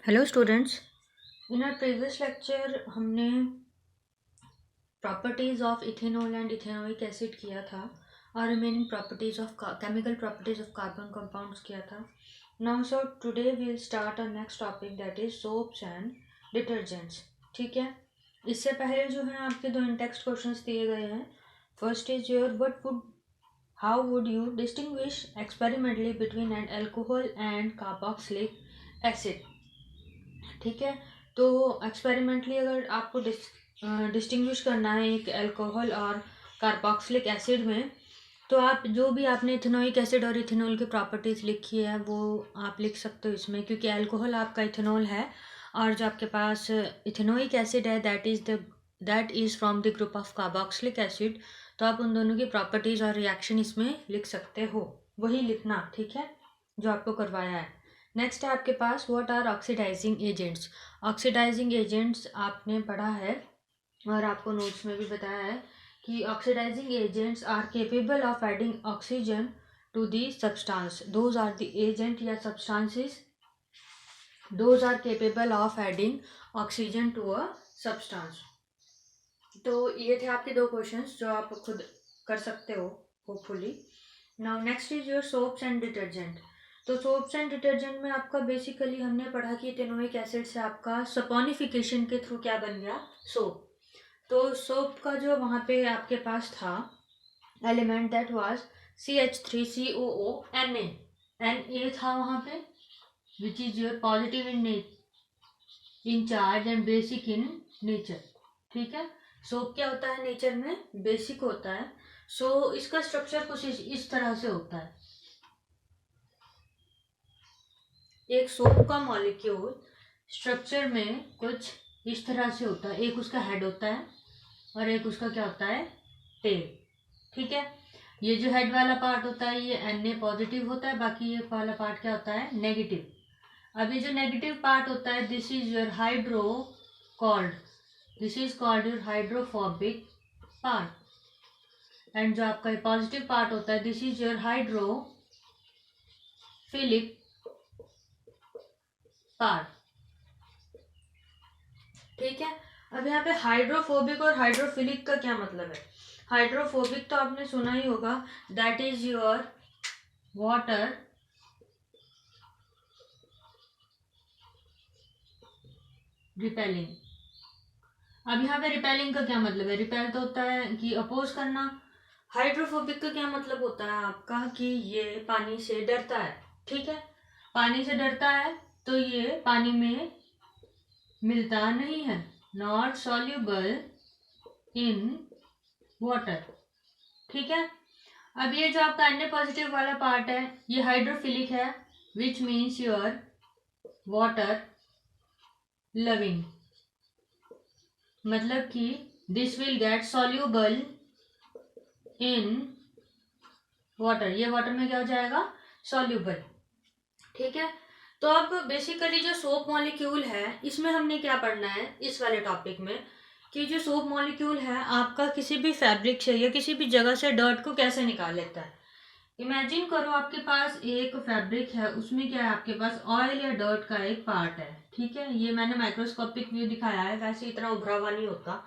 Hello students. In our previous lecture हमने properties of ethanol and ethanoic acid किया था और remaining properties of chemical properties of carbon compounds किया था। Now so today we will start our next topic that is soaps and detergents. ठीक है, इससे पहले जो है आपके दो इन-टेक्स्ट क्वेश्चंस दिए गए हैं। First is your what would how would you distinguish experimentally between an alcohol and carboxylic acid. ठीक है, तो एक्सपेरिमेंटली अगर आपको डिस्टिंग्विश करना है एक अल्कोहल और कार्बोक्सिलिक एसिड में, तो आप जो भी आपने इथेनोइक एसिड और इथेनॉल की प्रॉपर्टीज़ लिखी है वो आप लिख सकते हो इसमें, क्योंकि अल्कोहल आपका इथेनॉल है और जो आपके पास इथेनोइक एसिड है that is from the group of carboxylic acid. तो आप उन दोनों की प्रॉपर्टीज़ और रिएक्शन इसमें लिख सकते हो, वही लिखना। ठीक है, जो आपको करवाया है। नेक्स्ट है आपके पास what are oxidising agents. Oxidising agents आपने पढ़ा है और आपको नोट्स में भी बताया है कि oxidising agents are capable of adding oxygen to the substance. Those are the agent या substances those are capable of adding oxygen to a substance. तो ये थे आपके दो क्वेश्चंस जो आप खुद कर सकते हो hopefully. Now next is your soaps and detergent. तो सोप्स एंड डिटर्जेंट में आपका बेसिकली हमने पढ़ा कि इथेनोइक एसिड से आपका सपोनिफिकेशन के थ्रू क्या बन गया, सोप। तो सोप का जो वहाँ पे आपके पास था element that was CH3COO Na था वहाँ पे, which is your positive in charge and basic in nature. ठीक है, सोप क्या होता है नेचर में, बेसिक होता है। सो इसका स्ट्रक्चर कुछ इस तरह से होता है। एक सोप का मॉलिक्यूल स्ट्रक्चर में कुछ इस तरह से होता है। एक उसका हेड होता है और एक उसका क्या होता है, टेल। ठीक है, ये जो हेड वाला पार्ट होता है ये Na पॉजिटिव होता है, बाकी ये वाला पार्ट क्या होता है, नेगेटिव। अब ये जो नेगेटिव पार्ट होता है this is your called your hydrophobic part. And जो आपका पॉजिटिव पार्ट होता है this is your hydrophilic part. ठीक है, अब यहाँ पे हाइड्रोफोबिक और हाइड्रोफिलिक का क्या मतलब है। हाइड्रोफोबिक तो आपने सुना ही होगा, that is your water repelling. अब यहाँ पे रिपेलिंग का क्या मतलब है, रिपेल तो होता है कि अपोज करना। हाइड्रोफोबिक का क्या मतलब होता है आपका कि ये पानी से डरता है। ठीक है, पानी से डरता है तो ये पानी में मिलता नहीं है, नॉट सॉल्यूबल इन वाटर। ठीक है, अब ये जो आपका Na पॉजिटिव वाला पार्ट है ये हाइड्रोफिलिक है, which means your water loving, मतलब कि this will get soluble in water. ये वाटर में क्या हो जाएगा, सॉल्यूबल। ठीक है, तो अब बेसिकली जो सोप मॉलिक्यूल है इसमें हमने क्या पढ़ना है इस वाले टॉपिक में, कि जो सोप मॉलिक्यूल है आपका किसी भी फैब्रिक से या किसी भी जगह से डर्ट को कैसे निकाल लेता है। इमेजिन करो आपके पास एक फैब्रिक है, उसमें क्या है, आपके पास ऑयल या डर्ट का एक पार्ट है। ठीक है, ये मैंने माइक्रोस्कोपिक व्यू दिखाया है, वैसे इतना उभरा हुआ नहीं होता।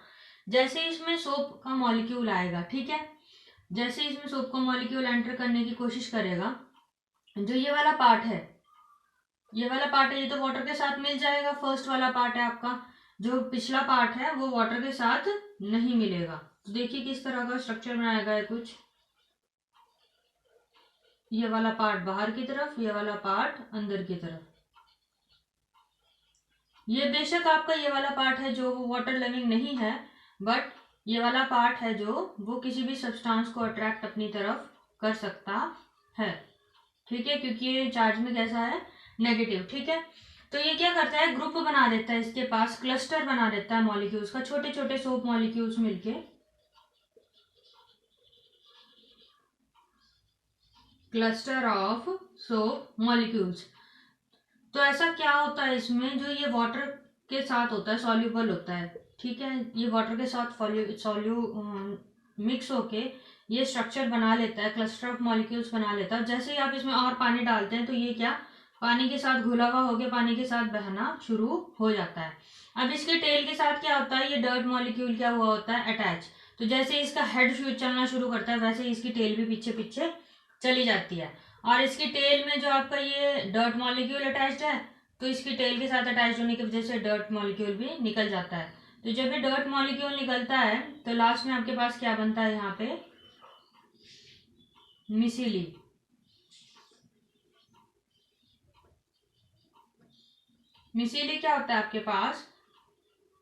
जैसे इसमें सोप का मॉलिक्यूल आएगा, ठीक है, जैसे इसमें सोप का मॉलिक्यूल एंटर करने की कोशिश करेगा, जो ये वाला पार्ट है ये तो वाटर के साथ मिल जाएगा। फर्स्ट वाला पार्ट है आपका, जो पिछला पार्ट है वो वाटर के साथ नहीं मिलेगा। तो देखिए किस तरह का स्ट्रक्चर बनाएगा है कुछ, ये वाला पार्ट बाहर की तरफ, ये वाला पार्ट अंदर की तरफ। ये बेशक आपका ये वाला पार्ट है जो वो वाटर लविंग नहीं है, बट ये वाला पार्ट है जो वो किसी भी सब्सटेंस को अट्रैक्ट अपनी तरफ कर सकता है। ठीक है, क्योंकि ये चार्ज में कैसा है, नेगेटिव। ठीक है, तो ये क्या करता है, ग्रुप बना देता है, इसके पास क्लस्टर बना देता है मॉलिक्यूल्स का, छोटे छोटे सोप मॉलिक्यूल्स मिलके क्लस्टर ऑफ सोप मॉलिक्यूल्स। तो ऐसा क्या होता है इसमें, जो ये वाटर के साथ होता है सॉल्यूबल होता है। ठीक है, ये वाटर के साथ मिक्स होके ये स्ट्रक्चर बना लेता है, क्लस्टर ऑफ मॉलिक्यूल्स बना लेता है। जैसे ही आप इसमें और पानी डालते हैं तो ये क्या पानी के साथ घुला हुआ होके पानी के साथ बहना शुरू हो जाता है। अब इसके टेल के साथ क्या होता है, ये डर्ट मॉलिक्यूल क्या हुआ होता है, अटैच। तो जैसे इसका हेड चलना शुरू करता है वैसे इसकी टेल भी पीछे पीछे चली जाती है। और इसकी टेल में जो आपका ये डर्ट मॉलिक्यूल अटैच्ड है, तो इसकी टेल के साथ अटैच होने की वजह से डर्ट मॉलिक्यूल भी निकल जाता है। तो जब ये डर्ट मॉलिक्यूल निकलता है तो लास्ट में आपके पास क्या बनता है, यहाँ पे मिसिली। मिसिली क्या होता है आपके पास,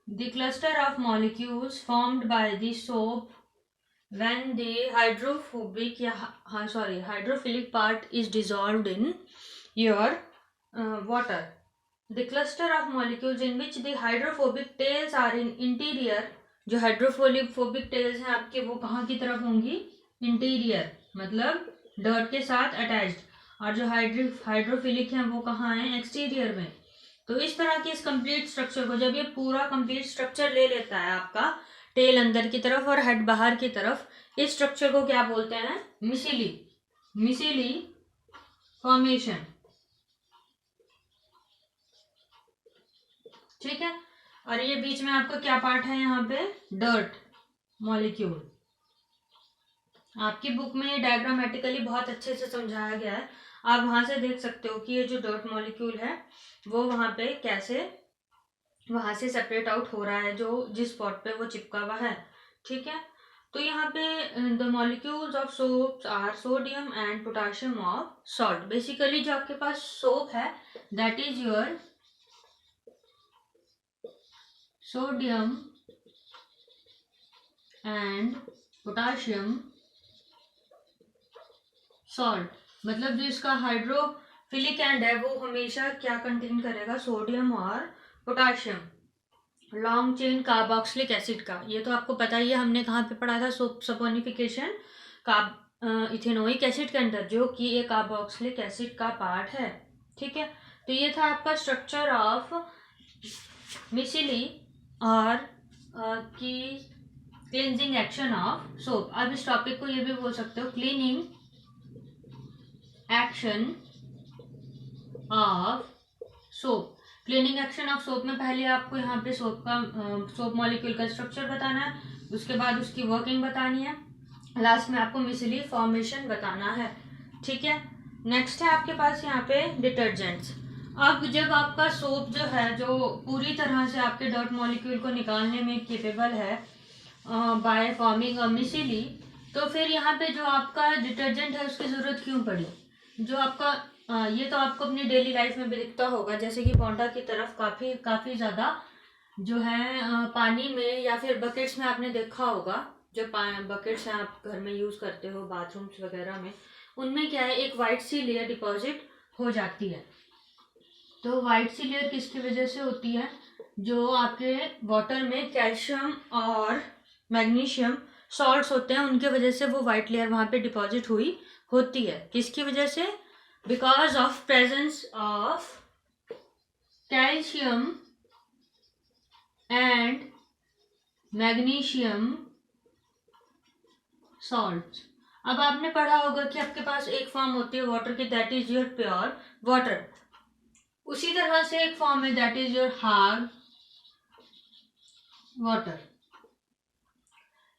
the cluster of molecules formed by the soap when the hydrophilic part is dissolved in your water. The cluster of molecules in which the hydrophobic tails are in interior, जो हाइड्रोफोबिक टेल्स हैं आपके वो कहाँ की तरफ होंगी, interior मतलब dirt के साथ अटैच्ड, और जो हाइड्रोफिलिक हैं वो कहाँ हैं, एक्सटीरियर में। तो इस तरह की इस कंप्लीट स्ट्रक्चर को, जब ये पूरा कंप्लीट स्ट्रक्चर ले लेता है आपका, टेल अंदर की तरफ और हेड बाहर की तरफ, इस स्ट्रक्चर को क्या बोलते हैं, मिसिली फॉर्मेशन। ठीक है। और ये बीच में आपका क्या पार्ट है, यहाँ पे डर्ट मॉलिक्यूल। आपकी बुक में ये डायग्रामेटिकली बहुत अच्छे से समझाया गया है, आप वहां से देख सकते हो कि ये जो डर्ट मॉलिक्यूल है वो वहां पे कैसे वहां से सेपरेट आउट हो रहा है, जो जिस स्पॉट पे वो चिपका हुआ है। ठीक है। तो यहाँ पे the molecules of soaps are sodium and potassium of salt. Basically जो आपके पास सोप है that is your sodium and potassium salt. मतलब जो इसका हाइड्रोफिलिक एंड है वो हमेशा क्या कंटेन करेगा, सोडियम और potassium, long chain carboxylic acid का। ये तो आपको पता ही है, हमने कहाँ पे पढ़ा था, सपोनिफिकेशन इथेनोइक एसिड के अंदर, जो कि एक कार्बोक्सिलिक एसिड का पार्ट है। ठीक है। तो ये था आपका स्ट्रक्चर ऑफ मिसिली और की क्लींजिंग एक्शन ऑफ सोप। अब इस टॉपिक को ये भी बोल सकते हो, cleaning action of soap. Cleaning action of soap में पहले आपको यहाँ पे सोप मॉलिक्यूल का स्ट्रक्चर बताना है, उसके बाद उसकी वर्किंग बतानी है, लास्ट में आपको मिसिली फॉर्मेशन बताना है। ठीक है। नेक्स्ट है आपके पास यहाँ पे डिटर्जेंट्स। अब जब आपका सोप जो है, जो पूरी तरह से आपके डर्ट मॉलिक्यूल को निकालने में केपेबल है बाय फॉर्मिंग अ मिसिली, तो फिर यहाँ पे जो आपका डिटर्जेंट है उसकी जरूरत क्यों पड़ी। जो आपका ये तो आपको अपनी डेली लाइफ में भी दिखता होगा, जैसे कि पोंटा की तरफ काफी ज्यादा जो है पानी में या फिर बकेट्स में आपने देखा होगा, जो बकेट्स हैं आप घर में यूज करते हो बाथरूम्स वगैरह में, उनमें क्या है, एक वाइट सी लेयर डिपॉजिट हो जाती है। तो वाइट सी लेयर किसकी वजह से होती है, जो आपके वाटर में कैल्शियम और मैग्नीशियम सॉल्ट्स होते हैं उनके वजह से वो वाइट लेयर वहां पे डिपॉजिट हुई होती है। किसकी वजह से, because of presence of calcium and magnesium salts. अब आपने पढ़ा होगा कि आपके पास एक फॉर्म होती है वाटर की, that is your pure water. उसी तरह से एक फॉर्म है that is your hard water.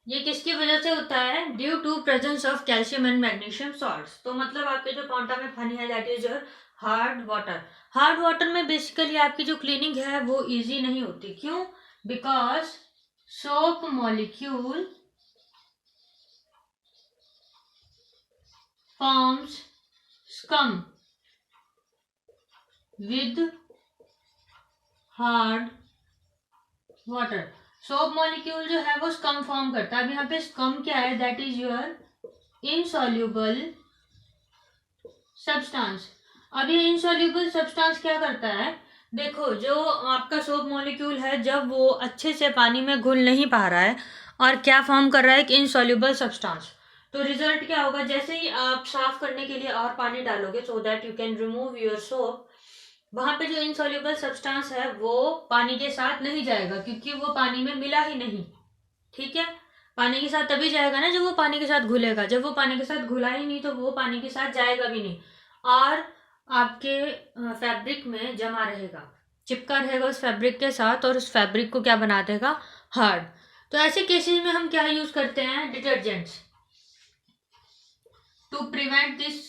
ये किसकी वजह से होता है, due to presence of calcium and magnesium salts. तो मतलब आपके जो पोंटा में पानी है that is your hard water. Hard water में बेसिकली आपकी जो क्लीनिंग है वो इजी नहीं होती। क्यों, because soap molecule forms scum with hard water. Soap molecule जो है वो स्कम फॉर्म करता है। अब यहाँ पे स्कम क्या है, that is your insoluble substance. अब ये इनसॉल्युबल सब्सटेंस क्या करता है, देखो जो आपका सोप मॉलिक्यूल है जब वो अच्छे से पानी में घुल नहीं पा रहा है और क्या फॉर्म कर रहा है, एक इनसॉल्युबल सब्सटेंस, तो रिजल्ट क्या होगा, जैसे ही आप साफ करने के लिए और पानी डालोगे so that you can remove your soap, वहां पे जो इनसॉल्युबल सब्सटेंस है वो पानी के साथ नहीं जाएगा, क्योंकि वो पानी में मिला ही नहीं। ठीक है। पानी के साथ तभी जाएगा ना जब वो पानी के साथ घुलेगा, जब वो पानी के साथ घुला ही नहीं तो वो पानी के साथ जाएगा भी नहीं। और आपके फैब्रिक में जमा रहेगा, चिपका रहेगा उस फैब्रिक के साथ और उस फैब्रिक को क्या बना देगा, हार्ड। तो ऐसे केसेस में हम क्या यूज करते हैं, detergents. To prevent this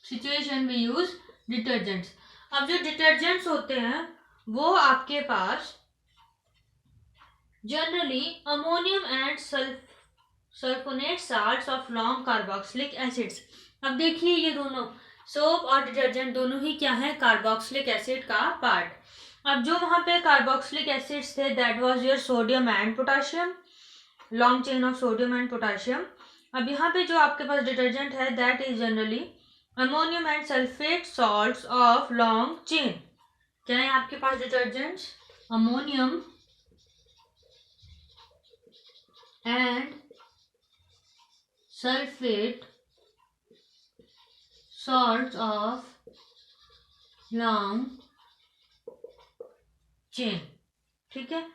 situation we use detergents. अब जो डिटर्जेंट्स होते हैं वो आपके पास generally ammonium and sulphonate salts of long carboxylic acids. अब देखिए ये दोनों सोप और डिटर्जेंट दोनों ही क्या है, कार्बोक्सिलिक एसिड का पार्ट। अब जो वहां पे कार्बोक्सिलिक एसिड्स थे that was your sodium and potassium, long chain of sodium and potassium. अब यहाँ पे जो आपके पास डिटर्जेंट है that is generally ammonium and sulphate salts of long chain. क्या है आपके पास detergents, ammonium and sulphate salts of long chain. ठीक है,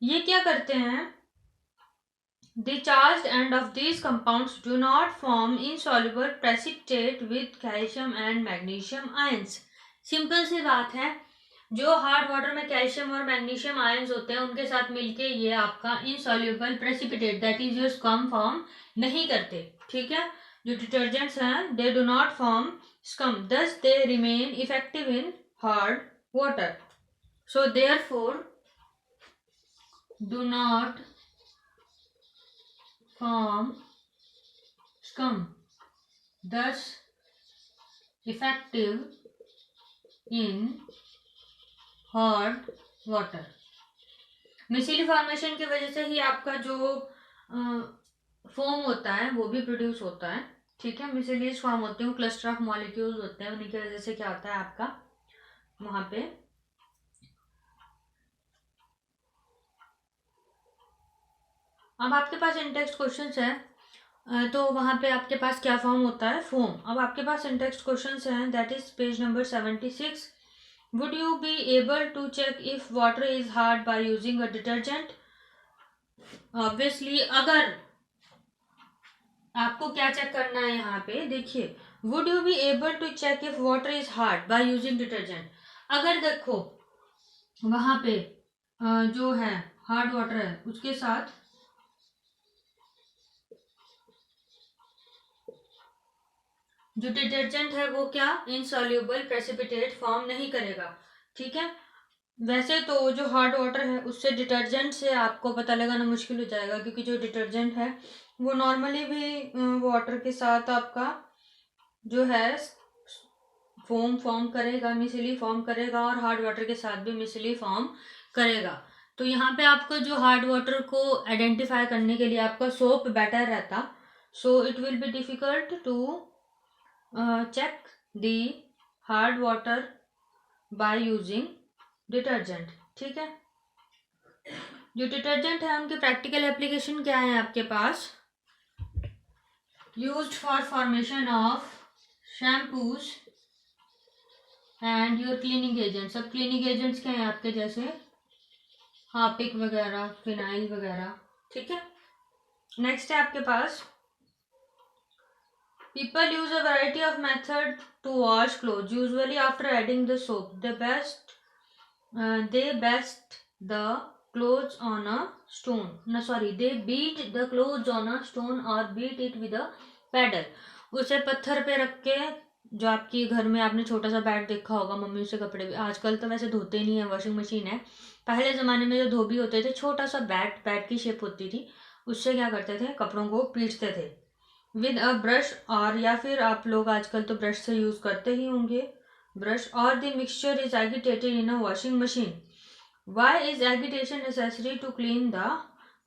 ये क्या करते हैं, the charged end of these compounds do not form insoluble precipitate with calcium and magnesium ions। Simple सी बात है, जो हार्ड वाटर में कैल्शियम और मैग्नीशियम आयंस होते हैं उनके साथ मिलके ये आपका insoluble precipitate that is your scum form नहीं करते। ठीक है, जो डिटर्जेंट्स हैं they do not form scum, thus they remain effective in hard water, so therefore do not form scum, thus effective in hot water। Micelle formation की वजह से ही आपका जो फोम होता है वो भी प्रोड्यूस होता है। ठीक है, मिसिलीज फॉर्म होते हैं, क्लस्टर ऑफ मॉलिक्यूल्स होते हैं, उन्हीं की वजह से क्या होता है आपका वहां पे अब आपके पास इंटेक्स्ट क्वेश्चंस है तो वहां पे आपके पास क्या फॉर्म होता है, फोम। अब आपके पास इंटेक्स्ट क्वेश्चंस हैं that is page number 76। Would you be able to check if water is hard by using a detergent. Obviously अगर आपको क्या चेक करना है यहाँ पे देखिए, would you be able to check if water is hard by using detergent. अगर देखो वहां पे जो है हार्ड वाटर है उसके साथ जो डिटर्जेंट है वो क्या इनसॉल्युबल प्रेसिपिटेट फॉर्म नहीं करेगा। ठीक है, वैसे तो जो हार्ड वाटर है उससे डिटर्जेंट से आपको पता लगाना मुश्किल हो जाएगा, क्योंकि जो डिटर्जेंट है वो नॉर्मली भी वाटर के साथ आपका जो है फोम फॉर्म करेगा, मिसली फॉर्म करेगा, और हार्ड वाटर के साथ भी मिसली फॉर्म करेगा। तो यहाँ पे आपको जो हार्ड वाटर को आइडेंटिफाई करने के लिए आपका सोप बेटर रहता, so it will be difficult to check the hard water by using detergent। ठीक है, जो डिटर्जेंट है उनके प्रैक्टिकल एप्लीकेशन क्या है आपके पास, used for formation of shampoos and your cleaning agents. अब क्लीनिंग एजेंट्स क्या है आपके, जैसे हार्पिक वगैरह, फिनाइल वगैरह। ठीक है, नेक्स्ट है आपके पास people use a variety of method to wash clothes, usually after adding the soap. They best the clothes on a stone. No, sorry, they beat the clothes on a stone or beat it with a paddle। उसे पत्थर पे रख के, जो आपकी घर में आपने छोटा सा बैट देखा होगा, मम्मी उसे कपड़े भी, आजकल तो वैसे धोते नहीं है, वॉशिंग मशीन है। पहले ज़माने में जो धोबी होते थे, छोटा सा बैट की शेप होती थी, उससे क्या करते थे, कपड़ों को पीटते थे विद अ ब्रश, और या फिर आप लोग आजकल तो ब्रश से यूज करते ही होंगे ब्रश, और the mixture is agitated in a washing machine. Why is agitation necessary to clean the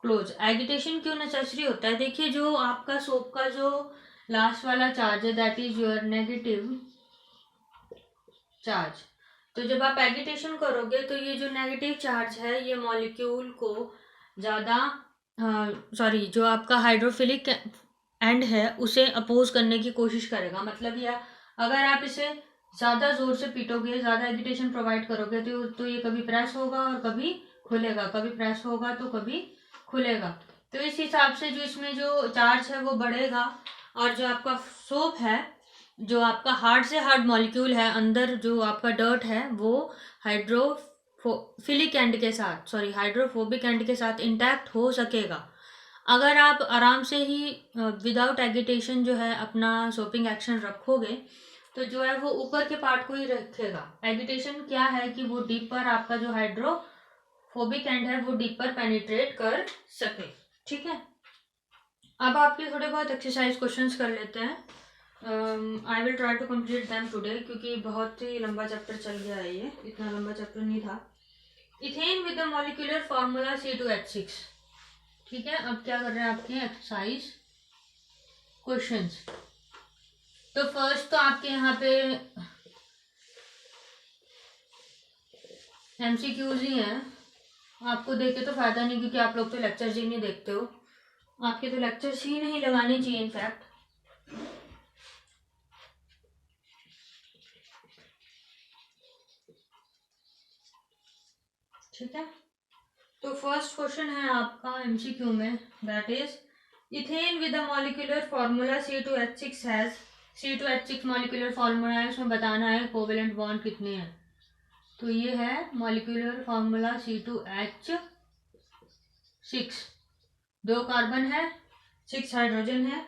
cloth. Agitation क्यों नेसेसरी होता है, देखिए जो आपका सोप का जो लास्ट वाला चार्ज है that is your negative charge. तो जब आप एगिटेशन करोगे तो ये जो नेगेटिव चार्ज है ये मॉलिक्यूल को ज़्यादा जो आपका हाइड्रोफिलिक एंड है उसे अपोज करने की कोशिश करेगा। मतलब यह अगर आप इसे ज़्यादा ज़ोर से पीटोगे, ज़्यादा एगिटेशन प्रोवाइड करोगे तो ये कभी प्रेस होगा और कभी खुलेगा, कभी प्रेस होगा तो कभी खुलेगा। तो इस हिसाब से जो इसमें जो चार्ज है वो बढ़ेगा, और जो आपका सोप है जो आपका हार्ड से हार्ड मॉलिक्यूल है, अंदर जो आपका डर्ट है वो हाइड्रोफिलिक एंड के साथ, सॉरी हाइड्रोफोबिक एंड के साथ इंटैक्ट हो सकेगा। अगर आप आराम से ही विदाउट एगिटेशन जो है अपना सोपिंग एक्शन रखोगे तो जो है वो ऊपर के पार्ट को ही रखेगा। एगिटेशन क्या है कि वो डीपर आपका जो हाइड्रोफोबिक एंड है वो डीपर पेनिट्रेट कर सके। ठीक है, अब आपके थोड़े बहुत एक्सरसाइज क्वेश्चंस कर लेते हैं। I will try to complete them today, क्योंकि बहुत ही लंबा चैप्टर चल गया है, ये इतना लंबा चैप्टर नहीं था। Ethane with the molecular formula C2H6। ठीक है, अब क्या कर रहे हैं आपके एक्सरसाइज क्वेश्चंस। तो फर्स्ट तो आपके यहाँ पे MCQs ही हैं। आपको देख के तो फायदा नहीं, क्योंकि आप लोग तो लेक्चर्स ही नहीं देखते हो। आपके तो लेक्चर्स ही नहीं लगाने चाहिए इनफैक्ट। ठीक है, तो फर्स्ट क्वेश्चन है आपका MCQ में, that is ethane with the molecular formula C2H6 has. C2H6 molecular formula है, उसमें बताना है कोवेलेंट बॉन्ड कितने हैं। तो ये है मॉलिक्यूलर फार्मूला C2H6। 2 कार्बन है, 6 हाइड्रोजन है।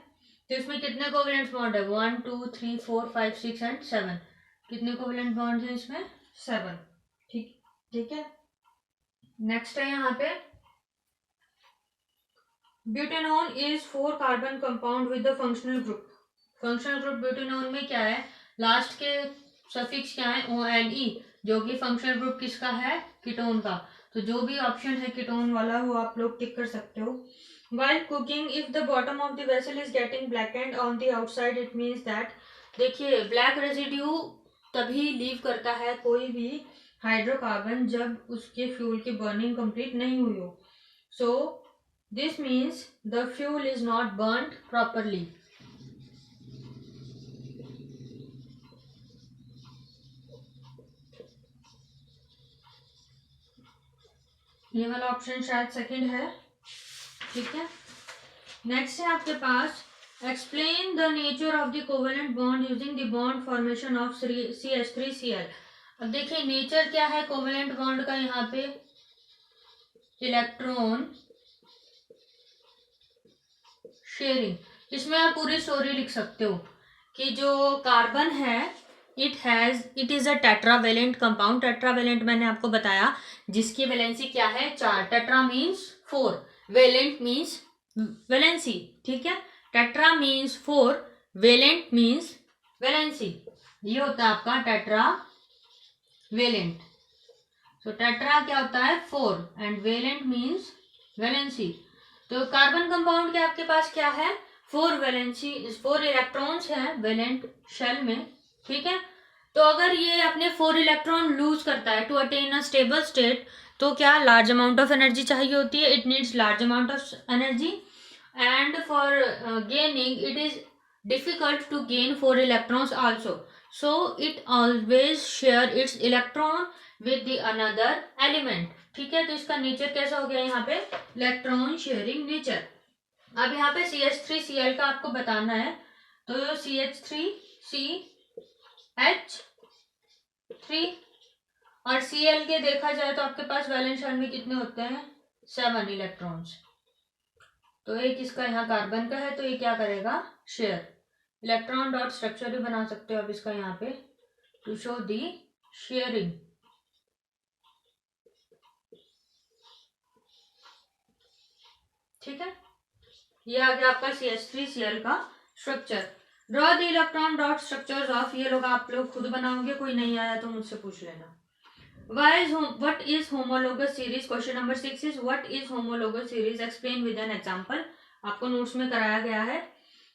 तो इसमें कितने कोवेलेंट बॉन्ड है? 1 2 3 4 5 6 एंड 7। कितने कोवेलेंट बॉन्ड है इसमें? 7। ठीक ठीक है, नेक्स्ट है यहाँ पे butanone is 4 carbon compound with the functional group. Functional group butanone में क्या है? लास्ट के सफिक्स क्या है? ONE, जो कि फंक्शनल ग्रुप किसका है? कीटोन का। तो जो भी ऑप्शन है कीटोन वाला वो आप लोग टिक कर सकते हो। While cooking, if the bottom of the vessel is getting blackened on the outside, it means that, देखिए ब्लैक रेजिड्यू तभी लीव करता है कोई भी हाइड्रोकार्बन जब उसके फ्यूल की बर्निंग कंप्लीट नहीं हुई हो। So this means the fuel is not burned properly. ये वाला ऑप्शन शायद सेकंड है। ठीक है, नेक्स्ट है आपके पास explain the nature of the covalent bond using the bond formation of CH3Cl। अब देखिए नेचर क्या है कोवेलेंट बॉन्ड का, यहाँ पे इलेक्ट्रॉन शेयरिंग। इसमें आप पूरी स्टोरी लिख सकते हो कि जो कार्बन है it is a tetravalent compound. Tetravalent मैंने आपको बताया जिसकी वैलेंसी क्या है? 4। Tetra means 4, valent means valency. ठीक है, tetra means 4, valent means valency. ये होता है आपका टेट्रा वेलेंट। सो टेट्रा क्या होता है? 4 एंड वेलेंट मीन्स वैलेंसी। तो कार्बन कंपाउंड के आपके पास क्या है? 4 वैलेंसी, 4 इलेक्ट्रॉन्स हैं वेलेंट शेल में। ठीक है, तो अगर ये अपने 4 इलेक्ट्रॉन लूज करता है to attain a stable state, तो क्या लार्ज अमाउंट ऑफ एनर्जी चाहिए होती है। It needs large amount of energy and for gaining it is difficult to gain 4 electrons also. So it always share its electron with the another element. ठीक है, तो इसका nature कैसा हो गया यहाँ पे? Electron sharing nature. अब यहाँ पे CH3Cl का आपको बताना है। तो CH3CH3 और Cl के देखा जाए तो आपके पास वैलेंस शेल में कितने होते हैं? 7 इलेक्ट्रॉन्स। तो एक इसका यहाँ कार्बन का है, तो ये क्या करेगा? शेयर। इलेक्ट्रॉन डॉट स्ट्रक्चर भी बना सकते हो अब इसका यहाँ पे टू शो दी शेयरिंग। ठीक है, ये आ गया आपका CH3Cl का structure. Draw the electron dot structures of, ये लोग आप लोग खुद बनाओगे, कोई नहीं आया तो मुझसे पूछ लेना। What is homologous series? Question number 6 is what is homologous series? Explain with an example. आपको नोट्स में कराया गया है,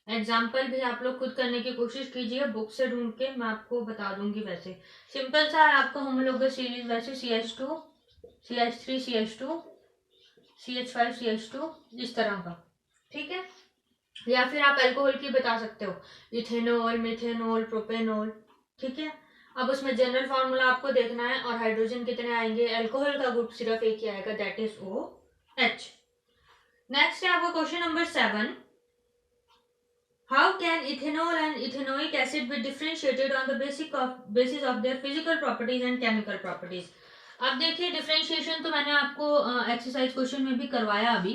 एग्जाम्पल भी आप लोग खुद करने की कोशिश कीजिए, बुक से ढूंढ के मैं आपको बता दूंगी। वैसे सिंपल सा है आपका होमोलोगस सीरीज, वैसे CH2 CH3 CH2 CH5 CH2 इस तरह का। ठीक है, या फिर आप अल्कोहल की बता सकते हो, इथेनॉल, मिथेनॉल, प्रोपेनॉल। ठीक है, अब उसमें जनरल फार्मूला आपको देखना है और हाइड्रोजन कितने आएंगे। अल्कोहल का ग्रुप सिर्फ एक ही आएगा, दैट इज OH। नेक्स्ट है आपका question number 7। How can ethanol and ethanoic acid be differentiated on the basis of their physical properties and chemical properties? अब देखिए डिफरेंशिएशन तो मैंने आपको एक्सरसाइज क्वेश्चन में भी करवाया अभी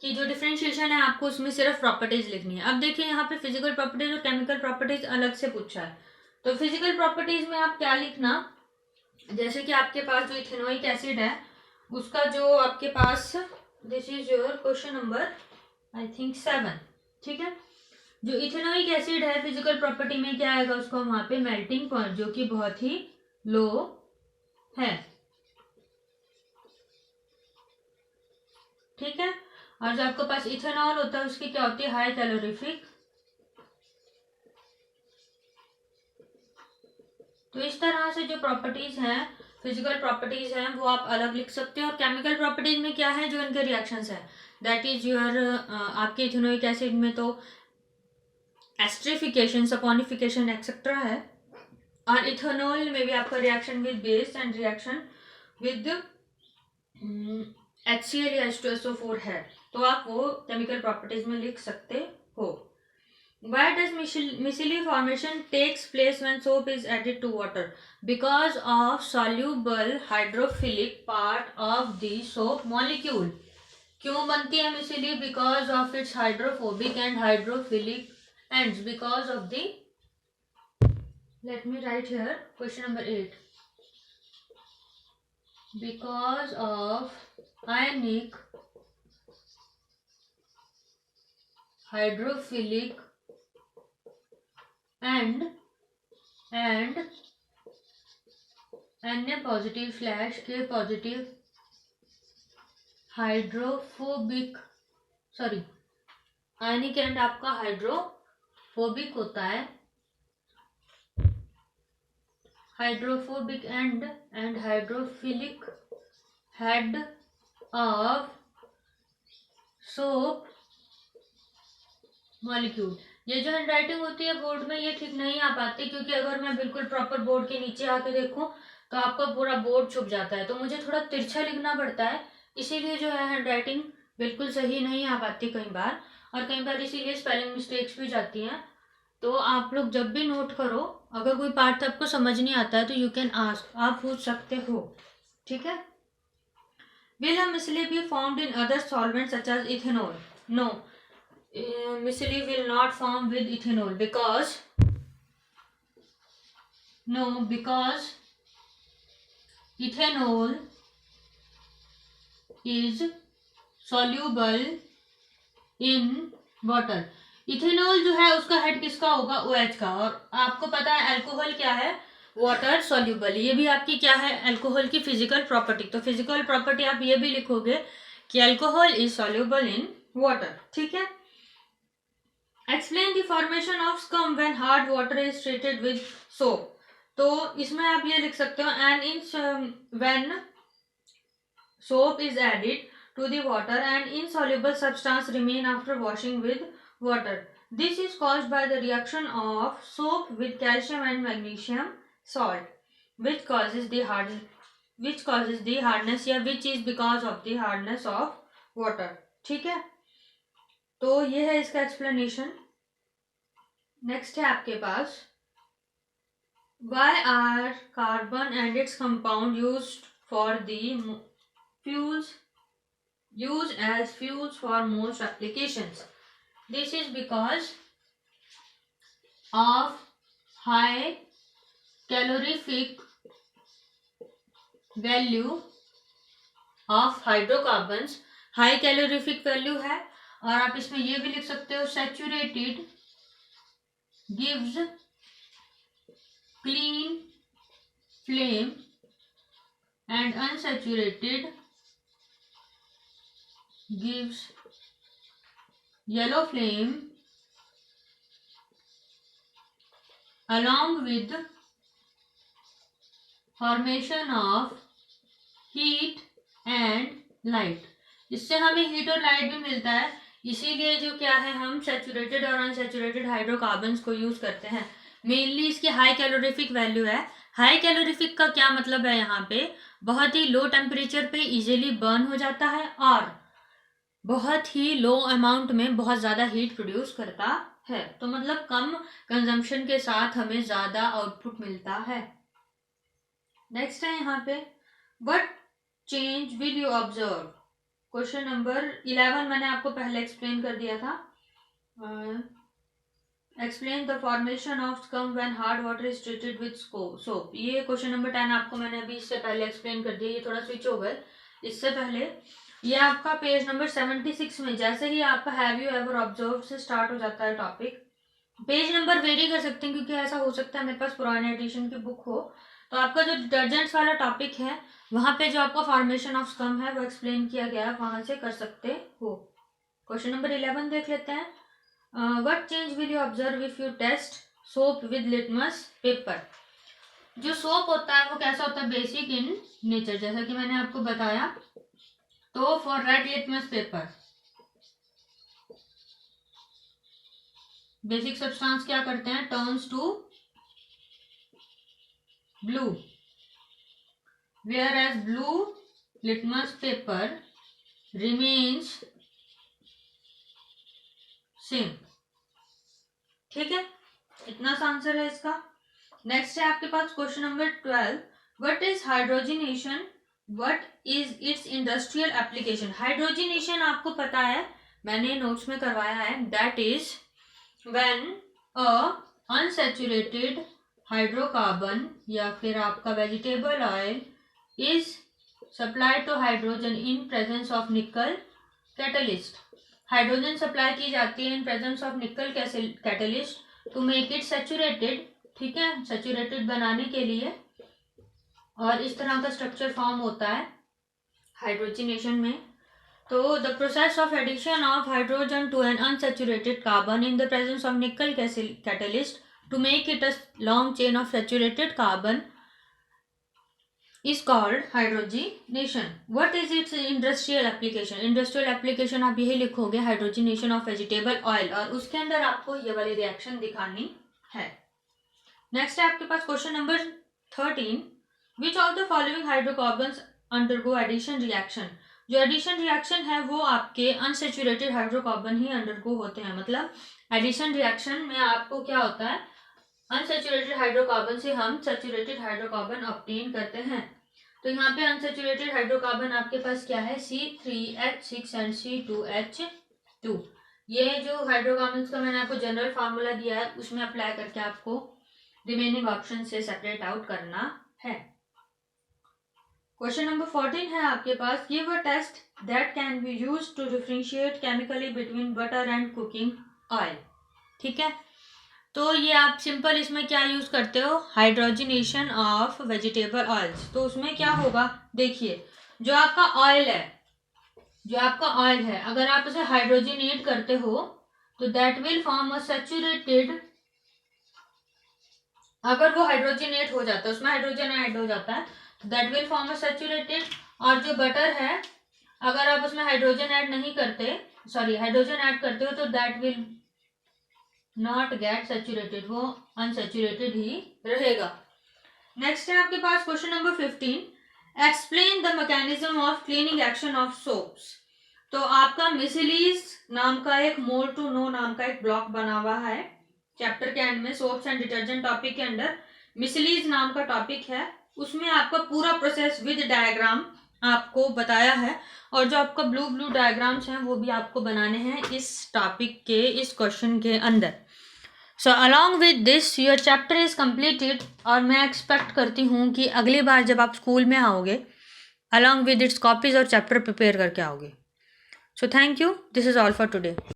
कि जो डिफरेंशिएशन है आपको उसमें सिर्फ प्रॉपर्टीज लिखनी है। अब देखिए यहाँ पे फिजिकल प्रॉपर्टीज और केमिकल प्रॉपर्टीज अलग से पूछा है, तो फिजिकल प्रॉपर्टीज में आप क्या लिखना, जैसे कि आपके पास जो इथेनोइक एसिड है उसका जो आपके पास, this is your question number I think 7, ठीक है। जो इथेनोइक एसिड है फिजिकल प्रॉपर्टी में क्या आएगा, उसको वहां पे मेल्टिंग पॉइंट जो कि बहुत ही लो है, ठीक है। और जो आपके पास इथेनॉल होता है उसकी क्या होती है, हाई कैलोरीफिक। तो इस तरह से जो प्रॉपर्टीज हैं, फिजिकल प्रॉपर्टीज हैं, वो आप अलग लिख सकते हो। और केमिकल प्रॉपर्टीज में क्या है, जो इनके रिएक्शंस है, दैट इज योर आपके इथेनोइक एसिड में तो एस्ट्रिफिकेशन, सपोनिफिकेशन एक्सेट्रा है, और इथेनॉल में भी आपका reaction with base and reaction with HCl या H2SO4 है, तो आप वो केमिकल प्रॉपर्टीज में लिख सकते हो। Why does micelle formation takes place when soap is added to water? Because of soluble hydrophilic part of the soap molecule. क्यों बनती है मिसिली? Because of its hydrophobic and hydrophilic ends. Because of the, let me write here question number 8. Because of ionic hydrophilic and Na positive slash K positive hydrophobic, sorry ionic and आपका hydrophobic होता है, hydrophobic and hydrophilic head of soap molecule. ये जो hand writing होती है board में ये ठीक नहीं आ पाती, क्योंकि अगर मैं बिल्कुल प्रॉपर बोर्ड के नीचे आके देखूं तो आपका पूरा बोर्ड छुप जाता है, तो मुझे थोड़ा तिरछा लिखना पड़ता है, इसीलिए जो है हैंड राइटिंग बिल्कुल सही नहीं आ पाती कई बार, और कई बार इसीलिए स्पेलिंग मिस्टेक्स भी जाती हैं। तो आप लोग जब भी नोट करो, अगर कोई पार्ट आपको समझ नहीं आता है तो यू कैन आस्क, आप पूछ सकते हो, ठीक है। Will a micelle be found in other solvent such as ethanol? No, micelle will not form with ethanol because ethanol is soluble in water. Ethanol जो है उसका हेड किसका होगा, OH का, और आपको पता है अल्कोहल क्या है, वाटर सॉल्यूबल। ये भी आपकी क्या है, अल्कोहल की फिजिकल प्रॉपर्टी। तो फिजिकल प्रॉपर्टी आप ये भी लिखोगे कि alcohol is soluble in water, ठीक है। Explain the formation of scum when hard water is treated with soap. तो इसमें आप ये लिख सकते हो, and in when soap is added to the water and insoluble substance remain after washing with water. This is caused by the reaction of soap with calcium and magnesium salt, which causes the hardness या which is because of the hardness of water, ठीक है। तो ये है इसका explanation. Next है आपके पास, why are carbon and its compound used for the used as fuels for most applications? This is because of high calorific value of hydrocarbons. High calorific value है, और आप इसमें ये भी लिख सकते हो, saturated gives clean flame and unsaturated gives yellow flame along with formation of heat and light. इससे हमें हीट और लाइट भी मिलता है, इसीलिए जो क्या है हम सैचुरेटेड और अनसैचुरेटेड हाइड्रोकार्बन्स को यूज करते हैं। मेनली इसकी हाई कैलोरीफिक वैल्यू है। हाई कैलोरीफिक का क्या मतलब है, यहाँ पे बहुत ही लो टेम्परेचर पे इजीली बर्न हो जाता है, और बहुत ही लो अमाउंट में बहुत ज़्यादा हीट प्रोड्यूस करता है, तो मतलब कम कंजम्पशन के साथ हमें ज़्यादा आउटपुट मिलता है। नेक्स्ट है यहाँ पे, what change will you observe. Question number 11 मैंने आपको पहले एक्सप्लेन कर दिया था। Explain the formation of scum when hard water is treated with soap. ये क्वेश्चन नंबर 10 आपको मैंने अभी इससे पहले एक्सप्लेन कर दिया, ये थोड़ा स्विच हो गए इससे पहले। ये आपका पेज नंबर 76 में, जैसे ही आपका हैव यू एवर ऑब्जर्व से स्टार्ट हो जाता है टॉपिक। पेज नंबर वेरी कर सकते हैं, क्योंकि ऐसा हो सकता है मेरे पास पुराने एडिशन की बुक हो, तो आपका जो डिटर्जेंट्स वाला टॉपिक है वहां पे जो आपका फॉर्मेशन ऑफ स्कम है वो एक्सप्लेन किया गया है, वहां से कर सकते हो। क्वेश्चन नंबर 11 देख लेते हैं। What change will you observe if you test soap with litmus paper. जो सोप होता है वो कैसा होता है, बेसिक इन नेचर, जैसा कि मैंने आपको बताया। तो for red litmus paper basic substance क्या करते हैं, turns to blue, whereas blue litmus paper remains same. ठीक है, इतना सा आंसर है इसका। नेक्स्ट है आपके पास question number 12, what is hydrogenation, what is its industrial application. Hydrogenation आपको पता है, मैंने नोट्स में करवाया है, that is when a unsaturated hydrocarbon या फिर आपका vegetable oil is supplied to hydrogen in presence of nickel catalyst. Hydrogen supply की जाती है in presence of nickel catalyst to make it saturated. ठीक है, सैचुरेटेड बनाने के लिए, और इस तरह का स्ट्रक्चर फॉर्म होता है हाइड्रोजनेशन में। तो the process of addition of hydrogen to an unsaturated carbon in the presence of nickel catalyst to make it a long chain of saturated carbon is called hydrogenation. What is its industrial application? Industrial application आप यही लिखोगे, hydrogenation of vegetable oil, और उसके अंदर आपको ये वाली reaction दिखानी है। नेक्स्ट है आपके पास question number 13, which of the following hydrocarbons undergo addition reaction. जो एडिशन रिएक्शन है वो आपके अनसेचुरेटेड हाइड्रोकार्बन ही अंडरगो होते हैं। मतलब एडिशन रिएक्शन में आपको क्या होता है, अनसेचुरेटेड हाइड्रोकार्बन से हम सैचुरेटेड हाइड्रोकार्बन ऑब्टेन करते हैं। तो यहाँ पे अनसेचुरेटेड हाइड्रोकार्बन आपके पास क्या है, C3H6 एंड C2H2। ये जो हाइड्रोकार्बन का मैंने आपको जनरल फार्मूला दिया है उसमें अप्लाई करके आपको रिमेनिंग ऑप्शन से सेपरेट आउट करना है। क्वेश्चन नंबर 14 है आपके पास, give a test that can be used to differentiate chemically between butter and cooking oil. ठीक है, तो ये आप सिंपल इसमें क्या यूज करते हो, हाइड्रोजनेशन ऑफ वेजिटेबल ऑयल्स। तो उसमें क्या होगा, देखिए जो आपका ऑयल है, अगर आप उसे हाइड्रोजनेट करते हो तो that will form a saturated. अगर वो हाइड्रोजनेट हो जाता है, उसमें हाइड्रोजन ऐड हो जाता है, तो that will form a saturated. और जो बटर है, अगर आप उसमें हाइड्रोजन ऐड नहीं करते, हाइड्रोजन ऐड करते हो, तो that will not get saturated, वो अनसैचुरेटेड ही रहेगा। नेक्स्ट है आपके पास question number 15, explain the mechanism of cleaning action of soaps. तो आपका मिसलीज नाम का एक मोर टू नो नाम का एक ब्लॉक बना हुआ है चैप्टर के एंड में, सोप्स एंड डिटर्जेंट टॉपिक के अंदर मिसलीज नाम का टॉपिक है, उसमें आपका पूरा प्रोसेस विद डायग्राम आपको बताया है, और जो आपका ब्लू डायग्राम्स हैं वो भी आपको बनाने हैं इस टॉपिक के, इस क्वेश्चन के अंदर। So along with this your chapter is completed, और मैं एक्सपेक्ट करती हूँ कि अगली बार जब आप स्कूल में आओगे अलॉन्ग विद इट्स कॉपीज और चैप्टर प्रिपेयर करके आओगे। So thank you, this is all for today.